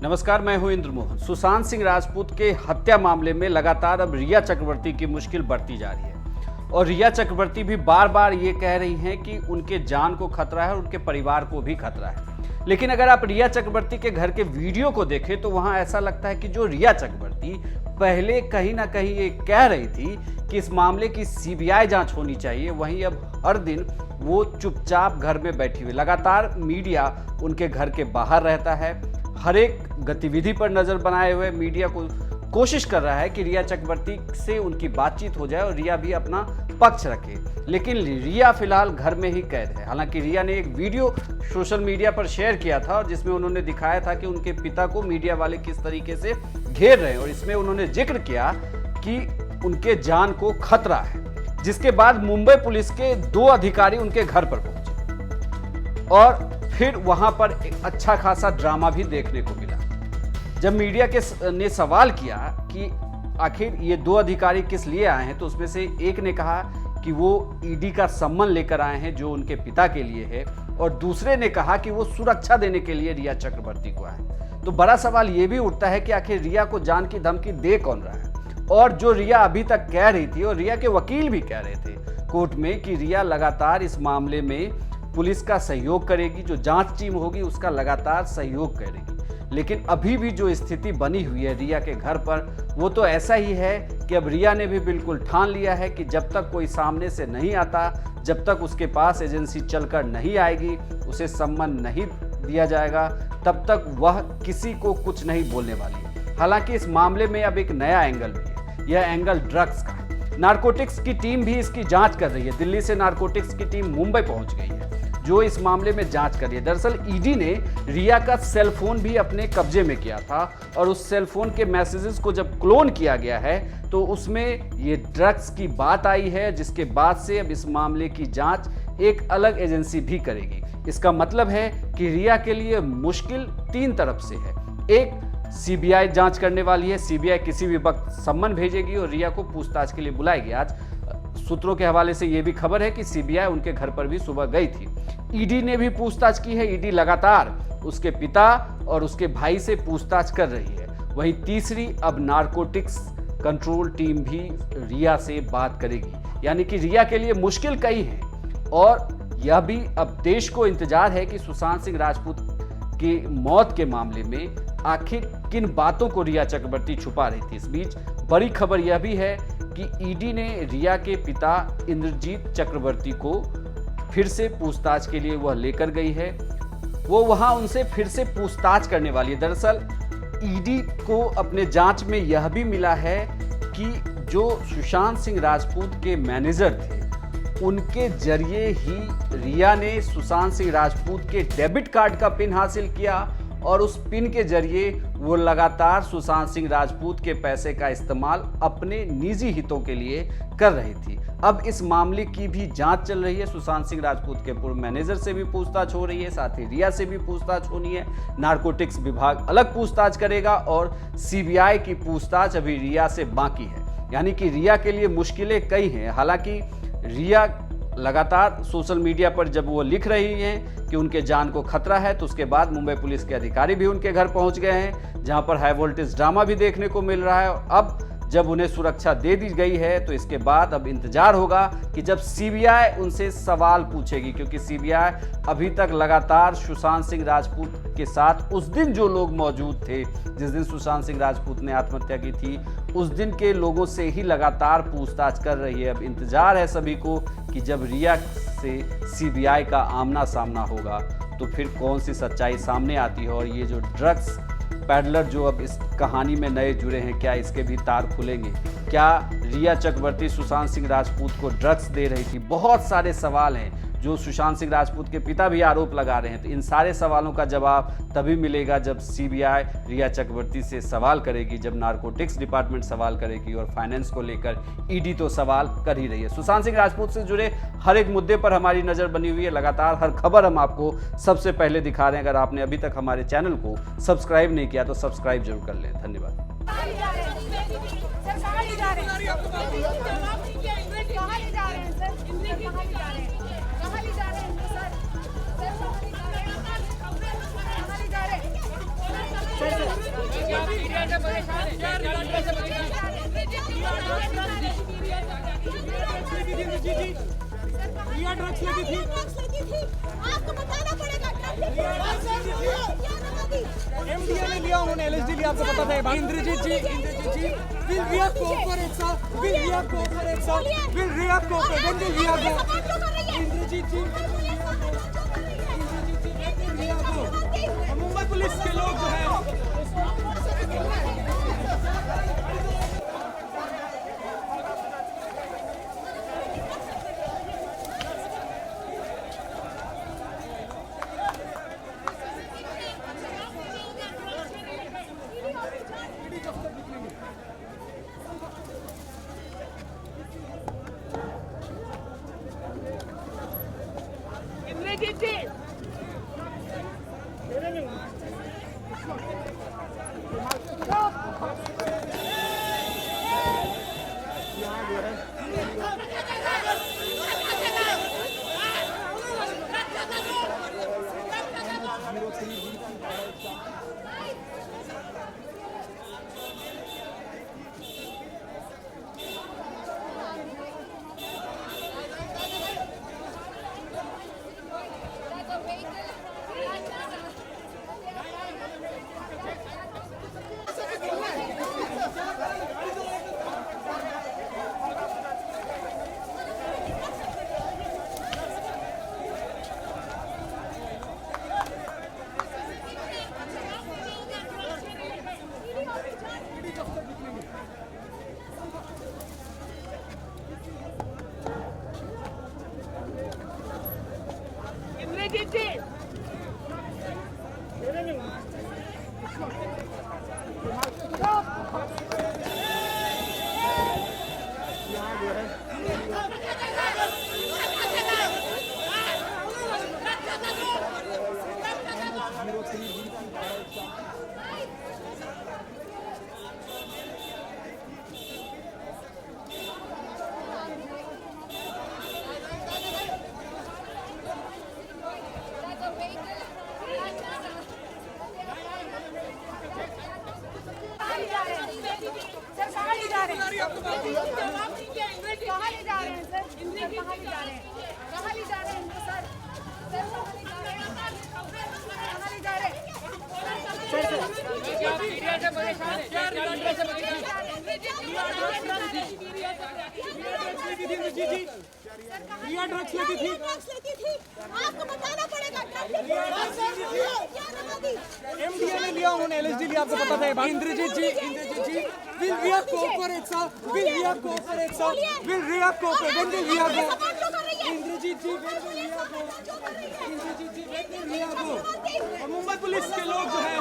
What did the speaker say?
नमस्कार, मैं हूं इंद्र मोहन। सुशांत सिंह राजपूत के हत्या मामले में लगातार अब रिया चक्रवर्ती की मुश्किल बढ़ती जा रही है और रिया चक्रवर्ती भी बार बार ये कह रही हैं कि उनके जान को खतरा है और उनके परिवार को भी खतरा है। लेकिन अगर आप रिया चक्रवर्ती के घर के वीडियो को देखें तो वहां ऐसा लगता है कि जो रिया चक्रवर्ती पहले कहीं ना कहीं ये कह रही थी कि इस मामले की सीबीआई जांच होनी चाहिए, वहीं अब हर दिन वो चुपचाप घर में बैठी हुई, लगातार मीडिया उनके घर के बाहर रहता है, हर एक गतिविधि पर नजर बनाए हुए मीडिया को कोशिश कर रहा है कि रिया चक्रवर्ती से उनकी बातचीत हो जाए और रिया भी अपना पक्ष रखे। लेकिन रिया फिलहाल घर में ही कैद है। हालांकि रिया ने एक वीडियो सोशल मीडिया पर शेयर किया था और जिसमें उन्होंने दिखाया था कि उनके पिता को मीडिया वाले किस तरीके से घेर रहे हैं और इसमें उन्होंने जिक्र किया कि उनके जान को खतरा है। जिसके बाद मुंबई पुलिस के 2 अधिकारी उनके घर पर पहुंचे और फिर वहां पर एक अच्छा खासा ड्रामा भी देखने को मिला। जब मीडिया ने सवाल किया कि आखिर ये 2 अधिकारी किस लिए आए हैं, तो उसमें से एक ने कहा कि वो ईडी का सम्मन लेकर आए हैं जो उनके पिता के लिए है, और दूसरे ने कहा कि वो सुरक्षा देने के लिए रिया चक्रवर्ती को आए। तो बड़ा सवाल ये भी उठता है कि आखिर रिया को जान की धमकी दे कौन रहा है। और जो रिया अभी तक कह रही थी और रिया के वकील भी कह रहे थे कोर्ट में कि रिया लगातार इस मामले में पुलिस का सहयोग करेगी, जो जांच टीम होगी उसका लगातार सहयोग करेगी। लेकिन अभी भी जो स्थिति बनी हुई है रिया के घर पर, वो तो ऐसा ही है कि अब रिया ने भी बिल्कुल ठान लिया है कि जब तक कोई सामने से नहीं आता, जब तक उसके पास एजेंसी चलकर नहीं आएगी, उसे सम्मान नहीं दिया जाएगा, तब तक वह किसी को कुछ नहीं बोलने वाली है। हालांकि इस मामले में अब एक नया एंगल भी है, यह एंगल ड्रग्स का है। नारकोटिक्स की टीम भी इसकी जांच कर रही है। दिल्ली से नारकोटिक्स की टीम मुंबई पहुंच गई है जो इस मामले में जांच कर रही है। दरअसल ईडी ने रिया का सेल फोन भी अपने कब्जे में किया था और उस सेल फोन के मैसेजेस को जब क्लोन किया गया है तो उसमें ये ड्रग्स की बात आई है, जिसके बाद से अब इस मामले की जांच एक अलग एजेंसी भी करेगी। इसका मतलब है कि रिया के लिए मुश्किल 3 तरफ से है। एक, सीबीआई जांच करने वाली है, सीबीआई किसी भी वक्त सम्मन भेजेगी और रिया को पूछताछ के लिए बुलाएगी। आज सूत्रों के हवाले से यह भी खबर है कि सीबीआई उनके घर पर भी सुबह गई थी। ईडी ने भी पूछताछ की है। ईडी लगातार उसके पिता और उसके भाई से पूछताछ कर रही है। वहीं तीसरी, अब नारकोटिक्स कंट्रोल टीम भी रिया से बात करेगी। यानी कि रिया के लिए मुश्किल कई है और यह भी अब देश को इंतजार है कि सुशांत सिंह राजपूत की मौत के मामले में आखिर किन बातों को रिया चक्रवर्ती छुपा रही थी। इस बीच बड़ी खबर यह भी है कि ईडी ने रिया के पिता इंद्रजीत चक्रवर्ती को फिर से पूछताछ के लिए वह लेकर गई है। वो वहां उनसे फिर से पूछताछ करने वाली है। दरअसल ईडी को अपने जांच में यह भी मिला है कि जो सुशांत सिंह राजपूत के मैनेजर थे, उनके जरिए ही रिया ने सुशांत सिंह राजपूत के डेबिट कार्ड का पिन हासिल किया और उस पिन के जरिए वो लगातार सुशांत सिंह राजपूत के पैसे का इस्तेमाल अपने निजी हितों के लिए कर रही थी। अब इस मामले की भी जांच चल रही है। सुशांत सिंह राजपूत के पूर्व मैनेजर से भी पूछताछ हो रही है, साथ ही रिया से भी पूछताछ होनी है। नारकोटिक्स विभाग अलग पूछताछ करेगा और सीबीआई की पूछताछ अभी रिया से बाकी है। यानी कि रिया के लिए मुश्किलें कई हैं। हालांकि रिया लगातार सोशल मीडिया पर जब वो लिख रही हैं कि उनके जान को खतरा है, तो उसके बाद मुंबई पुलिस के अधिकारी भी उनके घर पहुंच गए हैं, जहां पर हाई वोल्टेज ड्रामा भी देखने को मिल रहा है। अब जब उन्हें सुरक्षा दे दी गई है तो इसके बाद अब इंतजार होगा कि जब सीबीआई उनसे सवाल पूछेगी, क्योंकि सीबीआई अभी तक लगातार सुशांत सिंह राजपूत के साथ उस दिन जो लोग मौजूद थे, जिस दिन सुशांत सिंह राजपूत ने आत्महत्या की थी, उस दिन के लोगों से ही लगातार पूछताछ कर रही है। अब इंतजार है सभी को कि जब रिया से सीबीआई का आमना सामना होगा तो फिर कौन सी सच्चाई सामने आती है और ये जो ड्रग्स पैडलर जो अब इस कहानी में नए जुड़े हैं, क्या इसके भी तार खुलेंगे? क्या रिया चक्रवर्ती सुशांत सिंह राजपूत को ड्रग्स दे रही थी? बहुत सारे सवाल हैं जो सुशांत सिंह राजपूत के पिता भी आरोप लगा रहे हैं। तो इन सारे सवालों का जवाब तभी मिलेगा जब सीबीआई रिया चक्रवर्ती से सवाल करेगी, जब नारकोटिक्स डिपार्टमेंट सवाल करेगी और फाइनेंस को लेकर ईडी तो सवाल कर ही रही है। सुशांत सिंह राजपूत से जुड़े हर एक मुद्दे पर हमारी नज़र बनी हुई है। लगातार हर खबर हम आपको सबसे पहले दिखा रहे हैं। अगर आपने अभी तक हमारे चैनल को सब्सक्राइब नहीं किया तो सब्सक्राइब जरूर कर लें। धन्यवाद। कहाँ ले जा रहे हैं सर? कहाँ ले जा रहे हैं? कहाँ ले जा रहे हैं सर? कहाँ ले जा रहे हैं? कहाँ ले जा रहे हैं सर? सर कहाँ ले जा रहे हैं? कहाँ ले जा रहे हैं? रिया ड्रग्स लगी थी, आपको बताना पड़ेगा। एमडीए ने लिया, उन्होंने एलएसडी लिया, आपको पता था। इंद्रजीत जी will Riya cooperate sir? Will Riya cooperate sir? Will Riya cooperate? When will Riya go? Indrajit ji Riya go? Mumbai police के लोग जो है सर कहाँ ले जा रहे हैं? कहाँ ले जा रहे हैं सर? कहाँ ले जा रहे हैं? कहाँ ले जा रहे हैं सर? सर कहाँ ले जा रहे हैं? रिया ड्रग्स लगी थी, आपको बताना पड़ेगा। एमडीए ने लिया, उन्होंने एलएसडी लिया, आपको पता था। इंद्रजीत जी will Riya cooperate sir? Will Riya cooperate sir? Will Riya cooperate? When will Riya go? Indrajit ji when will Riya go? Mumbai police के लोग जो है